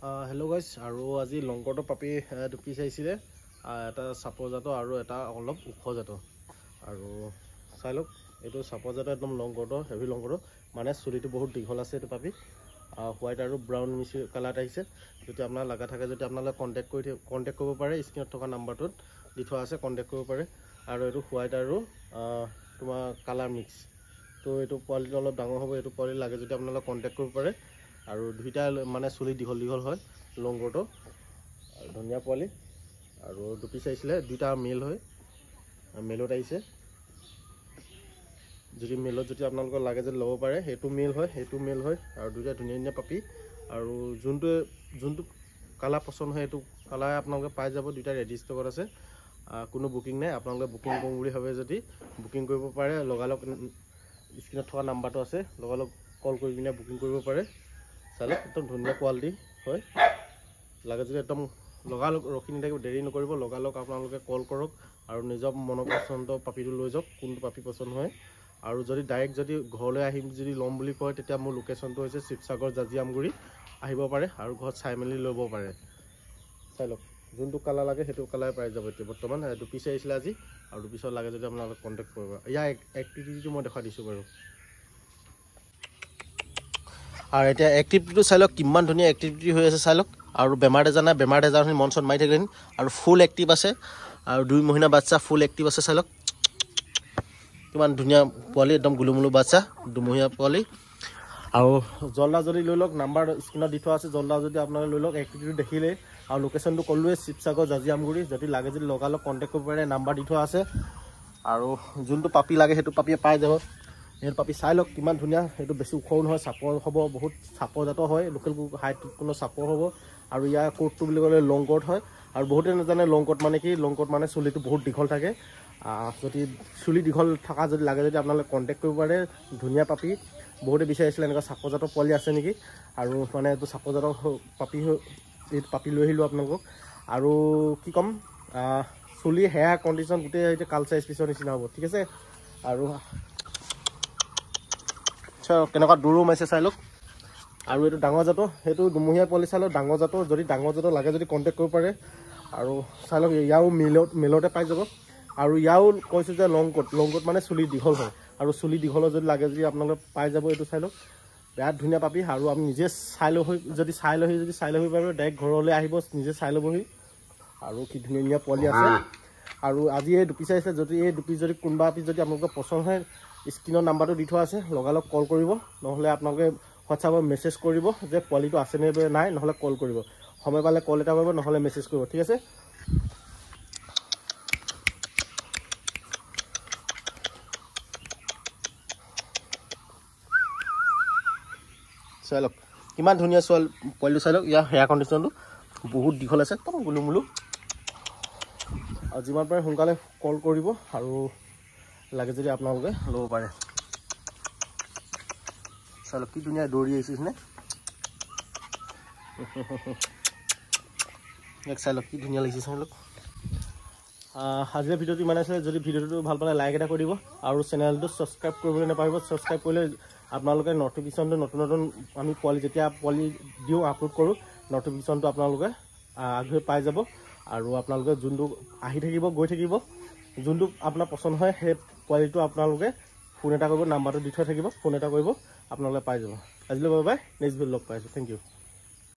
Hello' guys, আৰু আজি লংকৰটো পাপি দুপি চাইছিলে, এটা চাপৰ জাতৰ আৰু এটা অলপ ওখ জাতৰ। আৰু চাই লওক, এইটো চাপৰ জাতৰ একদম লংকৰটো, হেভি লংকৰটো, মানে চুলিটো বহুত দীঘল আছে। এইটো পাপি হোৱাইট আৰু ব্ৰাউন মিক্স কালাৰত আহিছে। যদি আপোনাৰ লগা থাকে, যদি আপোনালোকে কণ্টেক্ট কৰিব পাৰে, স্ক্ৰীনত থকা নাম্বাৰটোত দি থোৱা আছে, কণ্টেক্ট কৰিব পাৰে। আৰু এইটো হোৱাইট আৰু তোমাৰ কালাৰ মিক্স। তো এইটো পোৱালিটো অলপ ডাঙৰ হ'ব। এইটো পোৱালি লাগে যদি আপোনালোকে কণ্টেক্ট কৰিব পাৰে। আৰু দুইটা মানে চুলি দীঘল দীঘল হয় লংকৰটো, আৰু ধুনীয়া পোৱালি। আৰু দুপি চাইছিলে, দুইটা মেল হয়, মেলত আহিছে। যদি মেলত যদি আপোনালোকৰ লাগে যদি ল'ব পাৰে, সেইটো মেল হয়, সেইটো মেল হয়। আৰু দুইটা ধুনীয়া ধুনীয়া পাপি। আৰু যোনটো কালাৰ পচন্দ হয়, সেইটো কালাৰ আপোনালোকে পাই যাব। দুইটা ৰেডি ষ্টকত আছে, কোনো বুকিং নাই। আপোনালোকে বুকিং কৰোঁ বুলি ভাবে যদি বুকিং কৰিব পাৰে। লগালগ স্ক্ৰীনত থকা নাম্বাৰটো আছে, লগালগ কল কৰি কিনে বুকিং কৰিব পাৰে। চালে একদম ধুনীয়া কোৱালিটি হয়। লাগে যদি একদম লগালগ ৰখি নাথাকিব, দেৰি নকৰিব, লগালগ আপোনালোকে কল কৰক আৰু নিজৰ মনৰ পচন্দ পাপিটো লৈ যাওক, কোনটো পাপি পচন্দ হয়। আৰু যদি ডাইৰেক্ট যদি ঘৰলৈ আহিম যদি ল'ম বুলি কয়, তেতিয়া মোৰ লোকেশ্যনটো হৈছে শিৱসাগৰ জাজিয়ামগুৰি। আহিব পাৰে আৰু ঘৰত চাই মেলি ল'ব পাৰে। চাই লওক, যোনটো কালাৰ লাগে সেইটো কালাৰ পাই যাব। এতিয়া বৰ্তমান দুপিচ আহিছিলে আজি, আৰু দুপিচৰ লাগে যদি আপোনালোকে কণ্টেক্ট কৰিব। ইয়াৰ এক্টিভিটিটো মই দেখাই দিছোঁ বাৰু। আৰু এতিয়া এক্টিভিটিটো চাই লওক, কিমান ধুনীয়া এক্টিভিটি হৈ আছে চাই লওক। আৰু বেমাৰ তেজা নাই, বেমাৰ তেজাখিনি মন চন মাৰি থাকিলে। আৰু ফুল এক্টিভ আছে, আৰু 2 মহিনা বাচ্চা ফুল এক্টিভ আছে। চাই লওক কিমান ধুনীয়া পোৱালি, একদম গুলুমুলু বাচ্চা, 2 মহীয়া পোৱালি। আৰু জলদা যদি লৈ লওক, নাম্বাৰ স্ক্ৰীনত দি থোৱা আছে, জলদা যদি আপোনালোকে লৈ লওক। এক্টিভিটি দেখিলেই, আৰু লোকেশ্যনটো ক'লোৱে শিৱসাগৰ জাজিয়ামগুৰি। যদি লাগে যদি লগালগ কণ্টেক্ট কৰিব পাৰে, নাম্বাৰ দি থোৱা আছে। আৰু যোনটো পাপি লাগে সেইটো পাপিয়ে পাই যাব। সেইটো পাপি চাই লওক কিমান ধুনীয়া। সেইটো বেছি ওখও নহয়, চাপৰ হ'ব, বহুত চাপৰ জাতৰ হয়। লোকেল হাইট কোনো চাপৰ হ'ব। আৰু ইয়াৰ কোটটো বুলি ক'লে লং কোট হয়। আৰু বহুতে নাজানে লং কোট মানে কি। লং কোট মানে চুলিটো বহুত দীঘল থাকে। যদি চুলি দীঘল থকা যদি লাগে যদি আপোনালোকে কণ্টেক্ট কৰিব পাৰে। ধুনীয়া পাপি, বহুতে বিচাৰিছিলে এনেকুৱা চাপৰ জাতৰ পোৱালি আছে নেকি। আৰু মানে এইটো চাপৰ জাতৰ পাপি, এইটো পাপি লৈ আহিলোঁ আপোনালোকক। আৰু কি ক'ম, চুলি হেয়াৰ কণ্ডিশ্যন গোটেই এতিয়া কালচাৰ স্পিচৰ নিচিনা হ'ব, ঠিক আছে। আৰু কেনেকুৱা দূৰো মাৰিছে চাই লওক। আৰু এইটো ডাঙৰ জাতৰ, সেইটো 2 মহীয়া পোৱালি চাই লওক, ডাঙৰ জাতৰ। যদি ডাঙৰ জাতৰ লাগে যদি কণ্টেক্ট কৰিব পাৰে। আৰু চাই লওক, ইয়াও মেলতে পাই যাব। আৰু ইয়াও কৈছোঁ যে লং কোট মানে চুলি দীঘল হয়। আৰু চুলি দীঘলৰ যদি লাগে যদি আপোনালোকে পাই যাব। এইটো চাই লওক, বিৰাট ধুনীয়া পাপি। আৰু আমি নিজে চাই লহি পাৰিব, ডাইৰেক্ট ঘৰলৈ আহিব, নিজে চাই ল'বহি। আৰু কি ধুনীয়া ধুনীয়া পোৱালি আছে। আৰু আজি এই দুপি চাইছে, যদি এই দুপি যদি কোনোবা এপিচ যদি আপোনালোকৰ পচন্দ হয়, স্ক্ৰীনৰ নাম্বাৰটো দি থোৱা আছে, লগালগ কল কৰিব। নহ'লে আপোনালোকে হোৱাটছআপত মেছেজ কৰিব যে পোৱালিটো আছেনে নাই, নহ'লে কল কৰিব। সময় পালে কল এটা কৰিব, নহ'লে মেছেজ কৰিব, ঠিক আছে। চাই লওক কিমান ধুনীয়া পোৱালিটো চাই লওক। ইয়াৰ হেয়াৰ কণ্ডিশ্যনটো বহুত দীঘল আছে, একদম গুলুমুলু। আৰু যিমান পাৰে সোনকালে কল কৰিব, আৰু লাগে যদি আপোনালোকে ল'ব পাৰে। চাই লওক কি ধুনীয়া দৌৰি আহিছেনে। চাই লওক কি ধুনীয়া লাগিছে চাই লওক। আজিৰ ভিডিঅ'টো ইমান আছে। যদি ভিডিঅ'টো ভাল পালে লাইক এটা কৰি দিব, আৰু চেনেলটো ছাবস্ক্ৰাইব কৰিবলৈ নাপাহৰিব। ছাবস্ক্ৰাইব কৰিলে আপোনালোকে নটিফিকেশ্যনটো নতুন আমি যেতিয়া পোৱালি দিওঁ, আপলোড কৰোঁ, নটিফিকেশ্যনটো আপোনালোকে আগে পাই যাব। আৰু আপোনালোকে যোনটো আহি থাকিব, গৈ থাকিব, যোনটো আপোনাৰ পচন্দ হয় সেই পোৱালিটো আপোনালোকে ফোন এটা কৰিব, নাম্বাৰটো দি থোৱা থাকিব, ফোন এটা কৰিব, আপোনালোকে পাই যাব। আজিলৈ বাই বাই, নেক্সট ভিডিঅ'ত লগ পাই আছোঁ। Thank U.